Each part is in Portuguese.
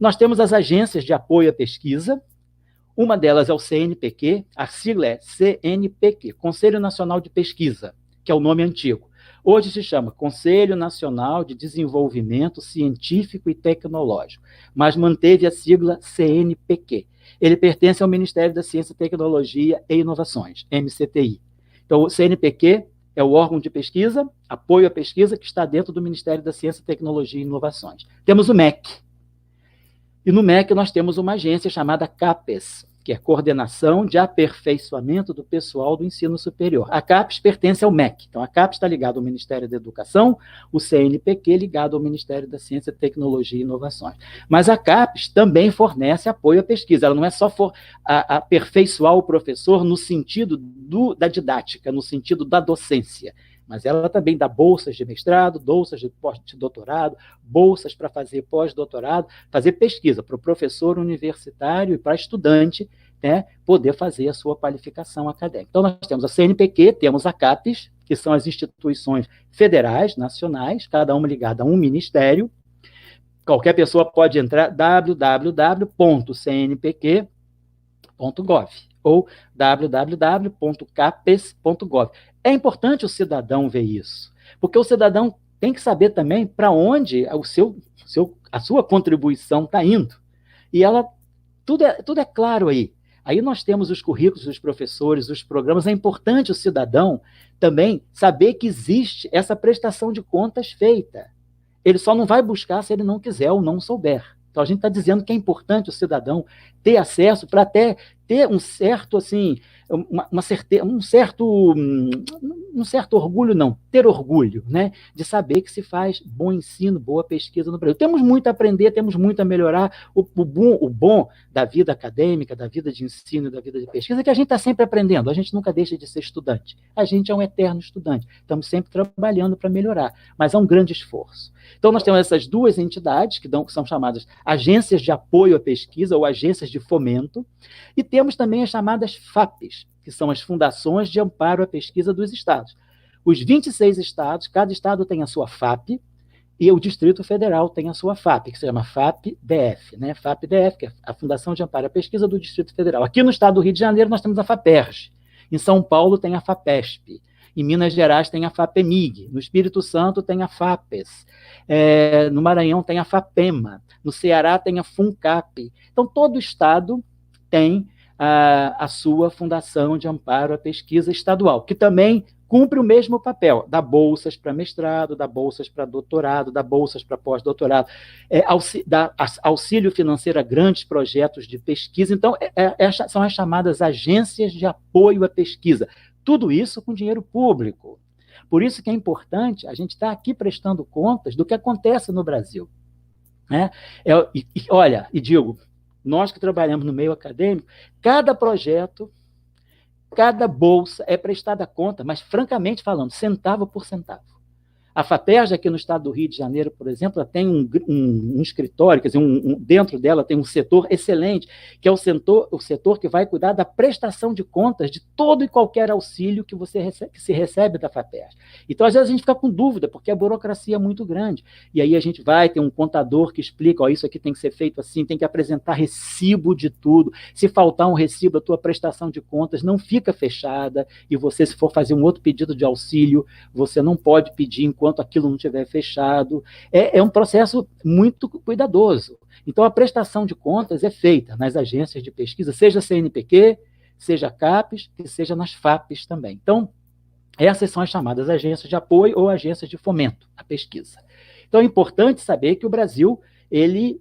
Nós temos as agências de apoio à pesquisa. Uma delas é o CNPq, a sigla é CNPq, Conselho Nacional de Pesquisa, que é o nome antigo. Hoje se chama Conselho Nacional de Desenvolvimento Científico e Tecnológico, mas manteve a sigla CNPq. Ele pertence ao Ministério da Ciência, Tecnologia e Inovações, MCTI. Então, o CNPq é o órgão de pesquisa, apoio à pesquisa, que está dentro do Ministério da Ciência, Tecnologia e Inovações. Temos o MEC. E no MEC nós temos uma agência chamada CAPES, que é Coordenação de Aperfeiçoamento do Pessoal do Ensino Superior. A CAPES pertence ao MEC. Então, a CAPES está ligada ao Ministério da Educação, o CNPq ligado ao Ministério da Ciência, Tecnologia e Inovações. Mas a CAPES também fornece apoio à pesquisa. Ela não é só aperfeiçoar o professor no sentido da didática, no sentido da docência, mas ela também dá bolsas de mestrado, bolsas de doutorado, bolsas para fazer pós-doutorado, fazer pesquisa para o professor universitário e para estudante, né, poder fazer a sua qualificação acadêmica. Então, nós temos a CNPq, temos a CAPES, que são as instituições federais, nacionais, cada uma ligada a um ministério. Qualquer pessoa pode entrar www.cnpq.gov ou www.capes.gov. É importante o cidadão ver isso, porque o cidadão tem que saber também para onde a sua contribuição está indo. E tudo é claro aí. Aí nós temos os currículos dos professores, os programas. É importante o cidadão também saber que existe essa prestação de contas feita. Ele só não vai buscar se ele não quiser ou não souber. Então, a gente está dizendo que é importante o cidadão ter acesso para até ter um certo, assim, um certo orgulho, não, ter orgulho, né, de saber que se faz bom ensino, boa pesquisa no Brasil. Temos muito a aprender, temos muito a melhorar. O bom da vida acadêmica, da vida de ensino, da vida de pesquisa, é que a gente está sempre aprendendo, a gente nunca deixa de ser estudante. A gente é um eterno estudante, estamos sempre trabalhando para melhorar, mas é um grande esforço. Então, nós temos essas duas entidades, que são chamadas agências de apoio à pesquisa ou agências de fomento, e temos também as chamadas FAPES, que são as Fundações de Amparo à Pesquisa dos Estados. Os 26 estados, cada estado tem a sua FAP, e o Distrito Federal tem a sua FAP, que se chama FAP-DF, né? FAP-DF, que é a Fundação de Amparo à Pesquisa do Distrito Federal. Aqui no estado do Rio de Janeiro, nós temos a FAPERJ. Em São Paulo, tem a FAPESP. Em Minas Gerais, tem a FAPEMIG. No Espírito Santo, tem a FAPES. No Maranhão, tem a FAPEMA. No Ceará, tem a FUNCAP. Então, todo estado tem a sua Fundação de Amparo à Pesquisa Estadual, que também cumpre o mesmo papel, dá bolsas para mestrado, dá bolsas para doutorado, dá bolsas para pós-doutorado, dá auxílio financeiro a grandes projetos de pesquisa. Então, são as chamadas agências de apoio à pesquisa. Tudo isso com dinheiro público. Por isso que é importante a gente estar aqui prestando contas do que acontece no Brasil, né? Olha, e digo, nós que trabalhamos no meio acadêmico, cada projeto, cada bolsa é prestada conta, mas, francamente falando, centavo por centavo. A FAPERJ, aqui no estado do Rio de Janeiro, por exemplo, ela tem um escritório, quer dizer, dentro dela tem um setor excelente, que é o setor que vai cuidar da prestação de contas de todo e qualquer auxílio que se recebe da FAPERJ. Então, às vezes, a gente fica com dúvida, porque a burocracia é muito grande. E aí a gente vai ter um contador que explica, isso aqui tem que ser feito assim, tem que apresentar recibo de tudo. Se faltar um recibo, a tua prestação de contas não fica fechada, e você, se for fazer um outro pedido de auxílio, você não pode pedir enquanto aquilo não estiver fechado. É um processo muito cuidadoso. Então, a prestação de contas é feita nas agências de pesquisa, seja CNPq, seja CAPES, que seja nas FAPES também. Então, essas são as chamadas agências de apoio ou agências de fomento à pesquisa. Então, é importante saber que o Brasil, ele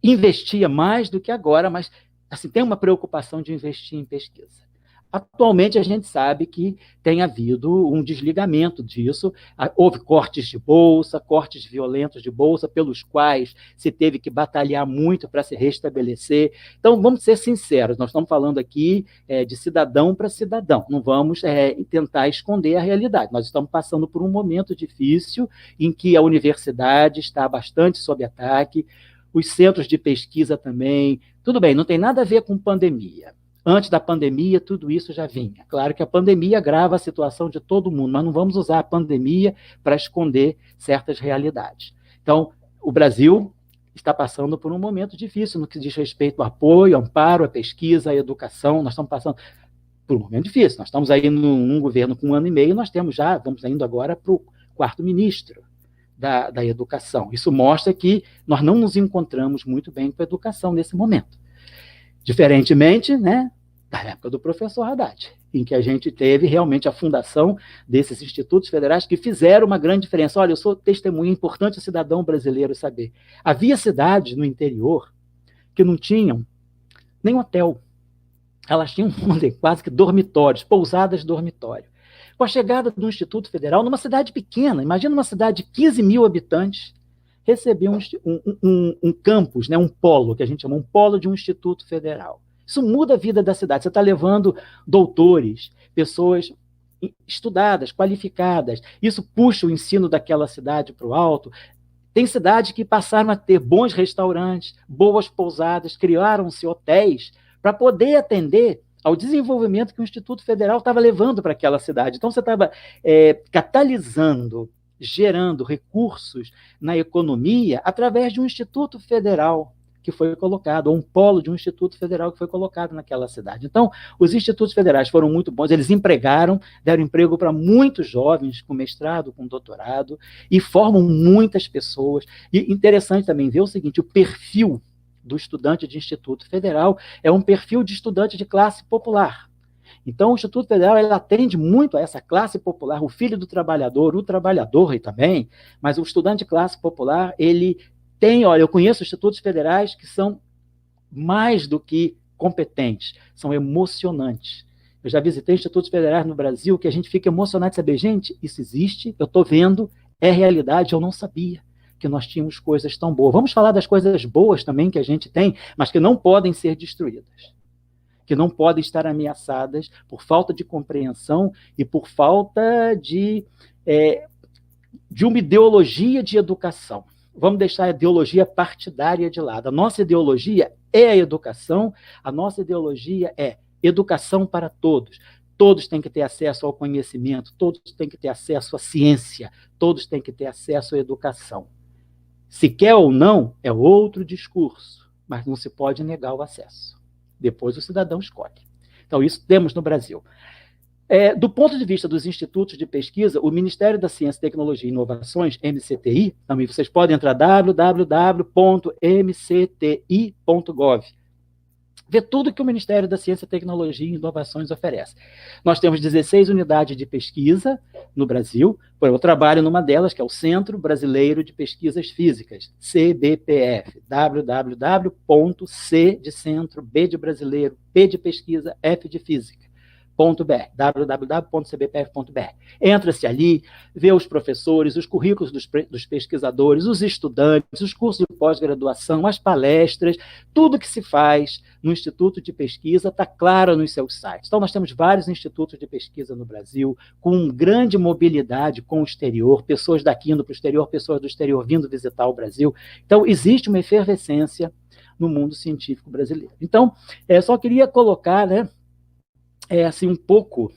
investia mais do que agora, mas assim, tem uma preocupação de investir em pesquisa. Atualmente, a gente sabe que tem havido um desligamento disso, houve cortes de bolsa, cortes violentos de bolsa, pelos quais se teve que batalhar muito para se restabelecer. Então, vamos ser sinceros, nós estamos falando aqui de cidadão para cidadão, não vamos tentar esconder a realidade. Nós estamos passando por um momento difícil em que a universidade está bastante sob ataque, os centros de pesquisa também. Tudo bem, não tem nada a ver com pandemia. Antes da pandemia, tudo isso já vinha. Claro que a pandemia agrava a situação de todo mundo, mas não vamos usar a pandemia para esconder certas realidades. Então, o Brasil está passando por um momento difícil no que diz respeito ao apoio, ao amparo, à pesquisa, à educação. Nós estamos passando por um momento difícil. Nós estamos aí num governo com 1 ano e meio, nós temos já, vamos indo agora para o 4º ministro da educação. Isso mostra que nós não nos encontramos muito bem com a educação nesse momento. Diferentemente, né, da época do professor Haddad, em que a gente teve realmente a fundação desses institutos federais que fizeram uma grande diferença. Olha, eu sou testemunha, importante o cidadão brasileiro saber. Havia cidades no interior que não tinham nem hotel. Elas tinham quase que dormitórios, pousadas dormitório. Com a chegada do Instituto Federal, numa cidade pequena, imagina uma cidade de 15 mil habitantes, recebia um campus, né, um polo, que a gente chama um polo de um Instituto Federal. Isso muda a vida da cidade. Você está levando doutores, pessoas estudadas, qualificadas. Isso puxa o ensino daquela cidade para o alto. Tem cidades que passaram a ter bons restaurantes, boas pousadas, criaram-se hotéis para poder atender ao desenvolvimento que o Instituto Federal estava levando para aquela cidade. Então, você estava catalisando, gerando recursos na economia através de um Instituto Federal que foi colocado, ou um polo de um Instituto Federal que foi colocado naquela cidade. Então, os institutos federais foram muito bons, eles empregaram, deram emprego para muitos jovens com mestrado, com doutorado, e formam muitas pessoas. E interessante também ver o seguinte, o perfil do estudante de Instituto Federal é um perfil de estudante de classe popular. Então, o Instituto Federal ele atende muito a essa classe popular, o filho do trabalhador, o trabalhador também, mas o estudante de classe popular, ele tem, olha, eu conheço institutos federais que são mais do que competentes, são emocionantes. Eu já visitei institutos federais no Brasil que a gente fica emocionado de saber, gente, isso existe, eu estou vendo, é realidade, eu não sabia que nós tínhamos coisas tão boas. Vamos falar das coisas boas também que a gente tem, mas que não podem ser destruídas, que não podem estar ameaçadas por falta de compreensão e por falta de uma ideologia de educação. Vamos deixar a ideologia partidária de lado. A nossa ideologia é a educação, a nossa ideologia é educação para todos. Todos têm que ter acesso ao conhecimento, todos têm que ter acesso à ciência, todos têm que ter acesso à educação. Se quer ou não, é outro discurso, mas não se pode negar o acesso. Depois o cidadão escolhe. Então, isso temos no Brasil. Do ponto de vista dos institutos de pesquisa, o Ministério da Ciência, Tecnologia e Inovações, MCTI, também vocês podem entrar www.mcti.gov, ver tudo que o Ministério da Ciência, Tecnologia e Inovações oferece. Nós temos 16 unidades de pesquisa no Brasil, eu trabalho numa delas, que é o Centro Brasileiro de Pesquisas Físicas, CBPF, www.c de centro, B de brasileiro, P de pesquisa, F de física. www.cbpf.br. Entra-se ali, vê os professores, os currículos dos pesquisadores, os estudantes, os cursos de pós-graduação, as palestras, tudo que se faz no Instituto de Pesquisa está claro nos seus sites. Então, nós temos vários institutos de pesquisa no Brasil, com grande mobilidade com o exterior, pessoas daqui indo para o exterior, pessoas do exterior vindo visitar o Brasil. Então, existe uma efervescência no mundo científico brasileiro. Então, só queria colocar, né, assim, um pouco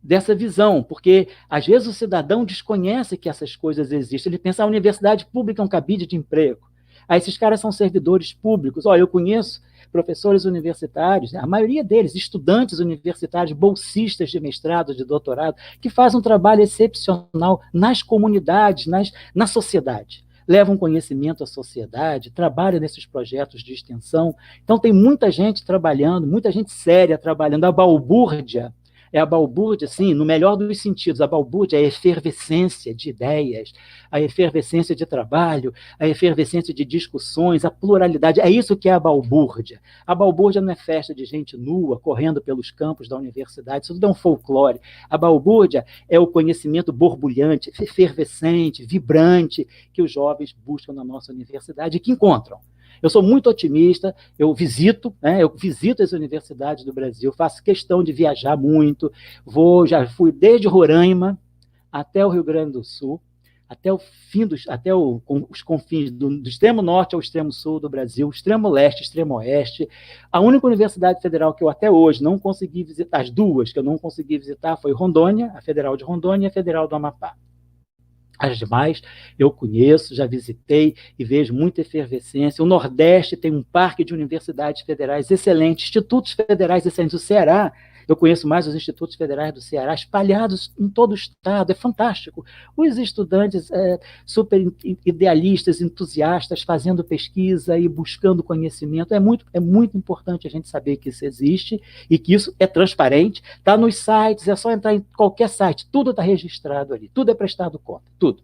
dessa visão, porque às vezes o cidadão desconhece que essas coisas existem, ele pensa a universidade pública é um cabide de emprego, aí esses caras são servidores públicos. Olha, eu conheço professores universitários, a maioria deles, estudantes universitários, bolsistas de mestrado, de doutorado, que fazem um trabalho excepcional nas comunidades, na sociedade. Levam conhecimento à sociedade, trabalham nesses projetos de extensão. Então, tem muita gente trabalhando, muita gente séria trabalhando. A balbúrdia, sim, no melhor dos sentidos, a balbúrdia é a efervescência de ideias, a efervescência de trabalho, a efervescência de discussões, a pluralidade. É isso que é a balbúrdia. A balbúrdia não é festa de gente nua, correndo pelos campos da universidade, isso tudo é um folclore. A balbúrdia é o conhecimento borbulhante, efervescente, vibrante, que os jovens buscam na nossa universidade e que encontram. Eu sou muito otimista, eu visito as universidades do Brasil, faço questão de viajar muito, já fui desde Roraima até o Rio Grande do Sul, até os confins do extremo norte ao extremo sul do Brasil, extremo leste, extremo oeste. A única universidade federal que eu até hoje não consegui visitar, as duas que eu não consegui visitar, foi Rondônia, a Federal de Rondônia e a Federal do Amapá. As demais eu conheço, já visitei e vejo muita efervescência. O Nordeste tem um parque de universidades federais excelentes, institutos federais excelentes. O Ceará, eu conheço mais os institutos federais do Ceará, espalhados em todo o estado, é fantástico. Os estudantes super idealistas, entusiastas, fazendo pesquisa e buscando conhecimento. É muito importante a gente saber que isso existe e que isso é transparente, está nos sites, é só entrar em qualquer site, tudo está registrado ali, tudo é prestado conta, tudo.